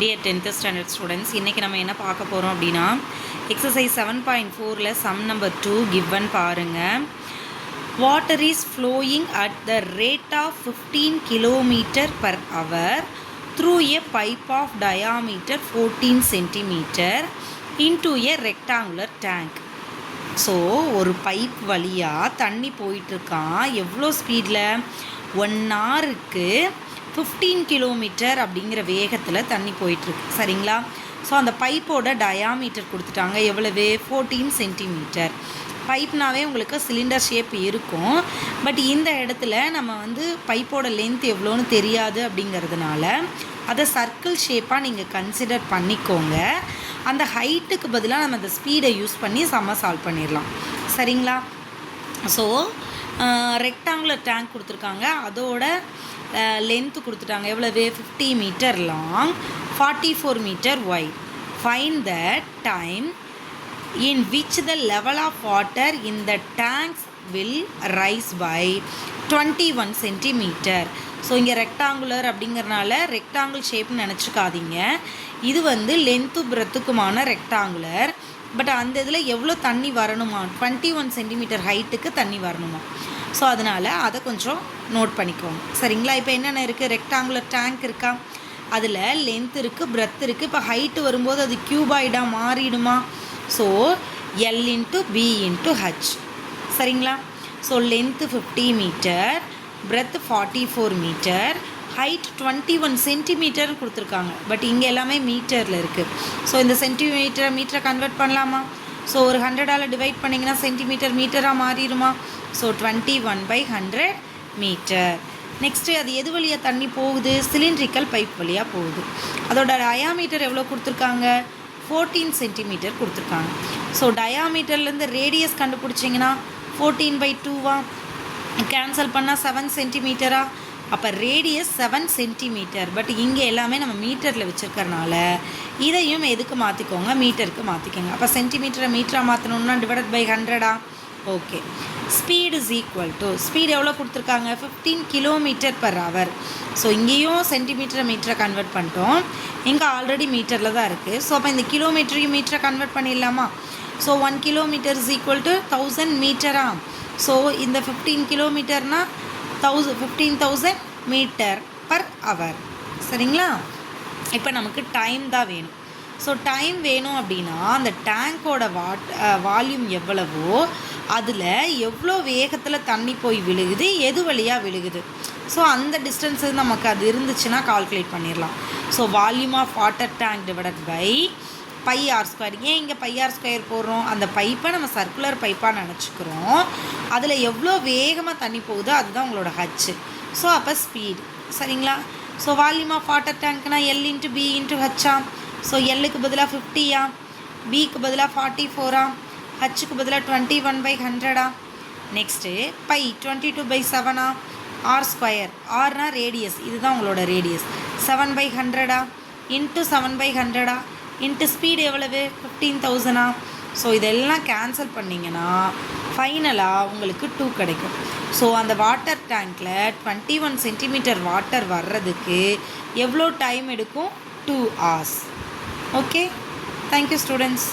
Dear 10th standard students, இன்னைக்கு நம்ம என்ன பார்க்க போறோம் அப்படினா exercise 7.4ல sum number 2 given பாருங்க. Water is flowing at the rate of 15 km per hour through a pipe of diameter 14 cm into a rectangular tank. So ஒரு pipe வழியாக தண்ணி போயிட்டுருக்கான். எவ்வளோ ஸ்பீடில்? 1 ஹவருக்கு 15 கிலோமீட்டர் அப்படிங்கிற வேகத்தில் தண்ணி போயிட்டுருக்கு. சரிங்களா? ஸோ அந்த பைப்போட டயாமீட்டர் கொடுத்துட்டாங்க. எவ்வளவு? 14 சென்டிமீட்டர். பைப்னாவே உங்களுக்கு சிலிண்டர் ஷேப் இருக்கும். பட் இந்த இடத்துல நம்ம பைப்போட லென்த் எவ்வளோன்னு தெரியாது அப்படிங்கிறதுனால அதை சர்க்கிள் ஷேப்பாக நீங்கள் கன்சிடர் பண்ணிக்கோங்க. அந்த ஹைட்டுக்கு பதிலாக நம்ம அந்த ஸ்பீடை யூஸ் பண்ணி சால்வ் பண்ணிடலாம். சரிங்களா? ஸோ ரெக்டாங்குலர் டேங்க் கொடுத்துருக்காங்க. அதோட லென்த்து கொடுத்துட்டாங்க. எவ்வளவு? 50 meter long, 44 meter wide. Find the time in which the level of water in the tanks will rise by 21 centimeter. So இங்கே ரெக்டாங்குலர் அப்படிங்கிறனால ரெக்டாங்கிள் ஷேப்னு நினச்சிக்காதீங்க. இது லென்த்து பிரெத்துக்குமான ரெக்டாங்குலர். பட் அந்த இதில் எவ்வளோ தண்ணி வரணுமா? 21 சென்டிமீட்டர் ஹைட்டுக்கு தண்ணி வரணுமா? ஸோ அதனால் அதை கொஞ்சம் நோட் பண்ணிக்கோங்க. சரிங்களா? இப்போ என்னென்ன இருக்குது? ரெக்டாங்குலர் டேங்க் இருக்கா? அதில் லென்த் இருக்குது, பிரெத் இருக்குது. இப்போ ஹைட்டு வரும்போது அது க்யூபாய்டாக மாறிடுமா? So L into B into H. சரிங்களா? So length 50 metre, breadth 44 metre, height 21 centimetre கொடுத்துருக்காங்க. பட் இங்கே எல்லாமே மீட்டரில் இருக்குது. ஸோ இந்த மீட்டரை கன்வெர்ட் பண்ணலாமா? ஸோ ஒரு 100ஆல் டிவைட் பண்ணிங்கன்னா சென்டிமீட்டர் மீட்டராக மாறிடுமா? So 21/100 metre. நெக்ஸ்ட்டு அது எது வழியாக தண்ணி போகுது? சிலிண்ட்ரிக்கல் பைப் வழியாக போகுது. அதோட டயாமீட்டர் எவ்வளோ கொடுத்துருக்காங்க? 14 சென்டிமீட்டர் கொடுத்துருக்காங்க. ஸோ டயாமீட்டர்லேருந்து ரேடியஸ் கண்டுபிடிச்சிங்கன்னா 14/2வா? கேன்சல் பண்ணால் 7 சென்டிமீட்டரா? அப்போ ரேடியஸ் 7 சென்டிமீட்டர். பட் இங்கே எல்லாமே நம்ம மீட்டரில் வச்சுருக்கறனால இதையும் எதுக்கு மாற்றிக்கோங்க? மீட்டருக்கு மாற்றிக்கோங்க. அப்போ சென்டிமீட்டரை மீட்டராக மாற்றணுன்னா /100. Okay. Speed is equal to, speed எவ்வளோ கொடுத்துருக்காங்க? 15 கிலோமீட்டர் per hour. ஸோ இங்கேயும் மீட்டரை கன்வெர்ட் பண்ணிட்டோம். இங்கே ஆல்ரெடி மீட்டரில் தான் இருக்குது. ஸோ அப்போ இந்த கிலோமீட்டரையும் மீட்டரை கன்வெர்ட் பண்ணிடலாமா? So 1 kilometre is equal to 1000 மீட்டரா? ஸோ இந்த 15 கிலோமீட்டர்னால் 15,000 மீட்டர் per hour. சரிங்களா? இப்போ நமக்கு டைம் தான் வேணும். ஸோ டைம் வேணும் அப்படின்னா அந்த டேங்கோட வால்யூம் எவ்வளவோ அதில் எவ்வளோ வேகத்தில் தண்ணி போய் விழுகுது, எது வழியாக விழுகுது, ஸோ அந்த டிஸ்டன்ஸு நமக்கு அது இருந்துச்சுன்னா கால்குலேட் பண்ணிடலாம். So volume of water tank divided by πr². ஏன் இங்கே πr² போடுறோம்? அந்த பைப்பை நம்ம சர்க்குலர் பைப்பாக நினச்சிக்கிறோம். அதில் எவ்வளோ வேகமாக தண்ணி போகுதோ அதுதான் உங்களோட ஹச்சு. ஸோ அப்போ ஸ்பீடு. சரிங்களா? ஸோ வால்யூம் ஆஃப் வாட்டர் டேங்க்னா L into B into H-ஆ? ஸோ Lக்கு பதிலாக 50-ஆ? Bக்கு பதிலாக 44-ஆ? Hக்கு பதிலாக 21/100-ஆ? நெக்ஸ்ட்டு பை 22/7-ஆ? r². ஆர்னா ரேடியஸ், இதுதான் உங்களோட ரேடியஸ். 7/100-ஆ? இன்ட்டு 7/100-ஆ? இன்ட்டு ஸ்பீடு எவ்வளவு? 15,000-ஆ? ஸோ இதெல்லாம் கேன்சல் பண்ணிங்கன்னா ஃபைனலாக உங்களுக்கு 2 கிடைக்கும். ஸோ அந்த வாட்டர் டேங்க்கில் 21 சென்டிமீட்டர் வாட்டர் வர்றதுக்கு எவ்வளோ டைம் எடுக்கும்? 2 hours. ஓகே. Thank you students.